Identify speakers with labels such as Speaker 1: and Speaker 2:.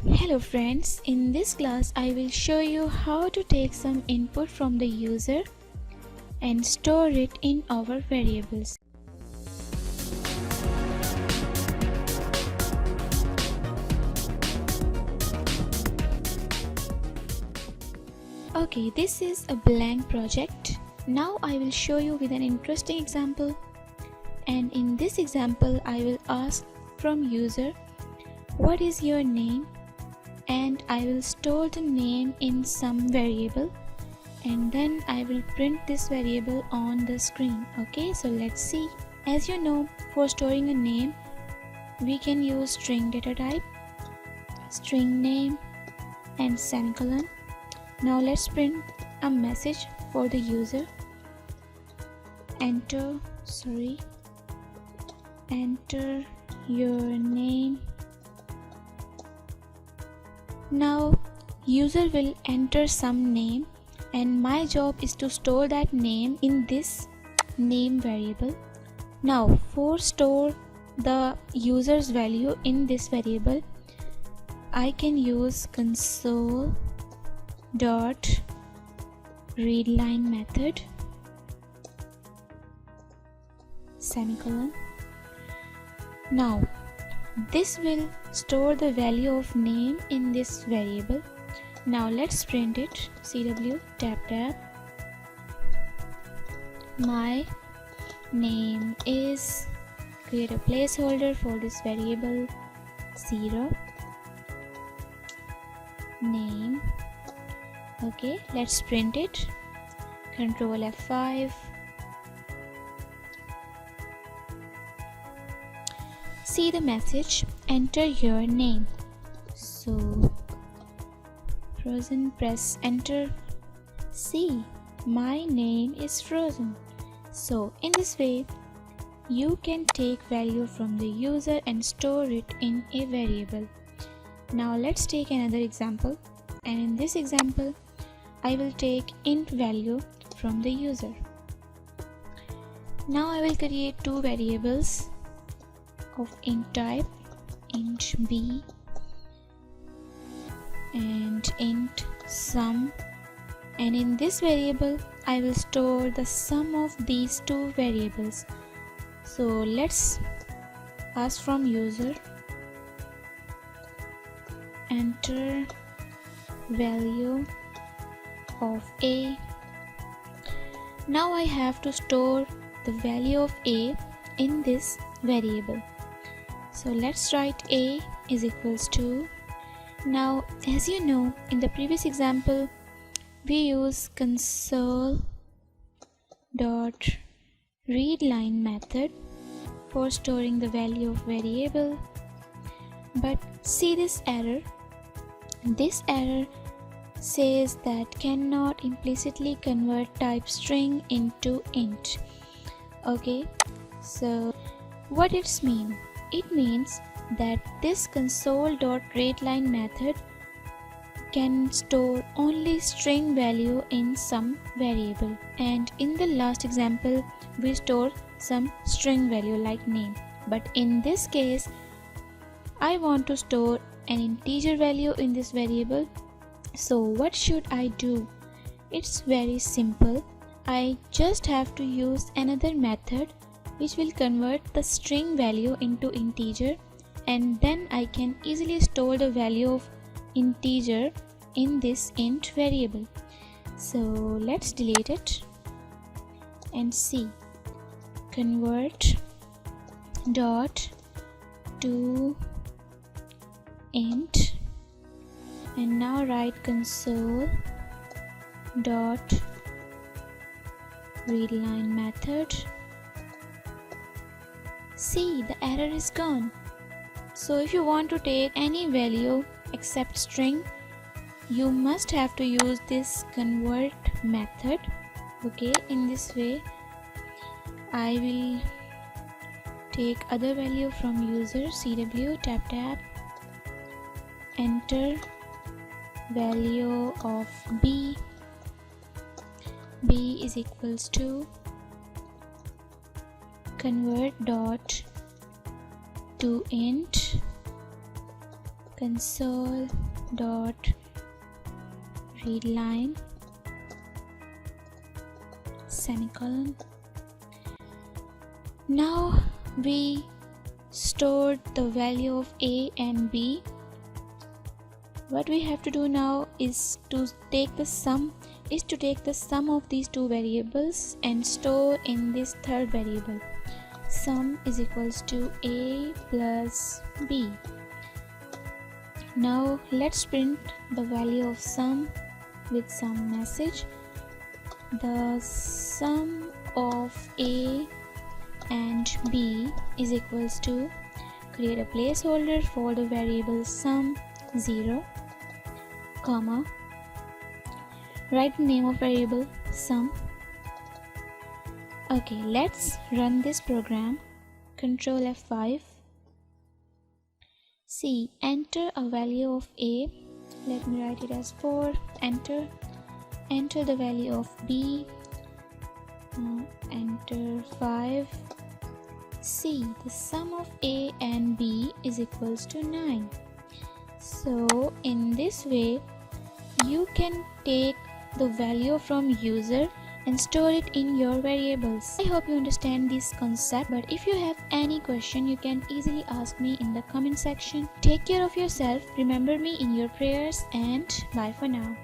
Speaker 1: Hello friends, in this class I will show you how to take some input from the user and store it in our variables. Okay, this is a blank project. Now I will show you with an interesting example, and in this example I will ask from user, what is your name? And I will store the name in some variable, and then I will print this variable on the screen. Okay, so let's see. As you know, for storing a name we can use string data type, string name and semicolon. Now let's print a message for the user. Enter your name. Now user will enter some name, and my job is to store that name in this name variable. Now for store the user's value in this variable, I can use console dot readline method semicolon. Now this will store the value of name in this variable. Now let's print it. CW tab. My name is, create a placeholder for this variable 0 name. Okay, let's print it. Control F5. See the message, enter your name. So Frozen, press enter. See, my name is Frozen. So in this way you can take value from the user and store it in a variable. Now let's take another example, and in this example I will take int value from the user. Now I will create two variables of int type, int b and int sum, and in this variable I will store the sum of these two variables. So let's ask from user, enter value of a. Now I have to store the value of a in this variable. So let's write a is equals to. Now as you know, in the previous example we use console dot readline method for storing the value of variable, but see this error. This error says that cannot implicitly convert type string into int. Okay, so what it's mean? It means that this console.readline method can store only string value in some variable, and in the last example we store some string value like name, but in this case I want to store an integer value in this variable. So what should I do? It's very simple. I just have to use another method which will convert the string value into integer, and then I can easily store the value of integer in this int variable. So let's delete it and see. Convert dot to int, and now write console dot readline method. See, the error is gone. So if you want to take any value except string, you must have to use this convert method. Okay, in this way I will take other value from user, CW tab, enter value of b is equals to convert dot to int, console dot readline semicolon. Now we stored the value of a and b. What we have to do now is to take the sum of these two variables and store in this third variable. Sum is equals to a plus b. Now let's print the value of sum with some message. The sum of a and b is equals to, create a placeholder for the variable sum 0, comma, write the name of variable sum. Okay, let's run this program. Control F5. See, enter a value of a. Let me write it as 4. Enter the value of b. Enter 5. See, the sum of a and b is equals to 9. So in this way you can take the value from user and store it in your variables. I hope you understand this concept, but if you have any question you can easily ask me in the comment section. Take care of yourself, remember me in your prayers, and bye for now.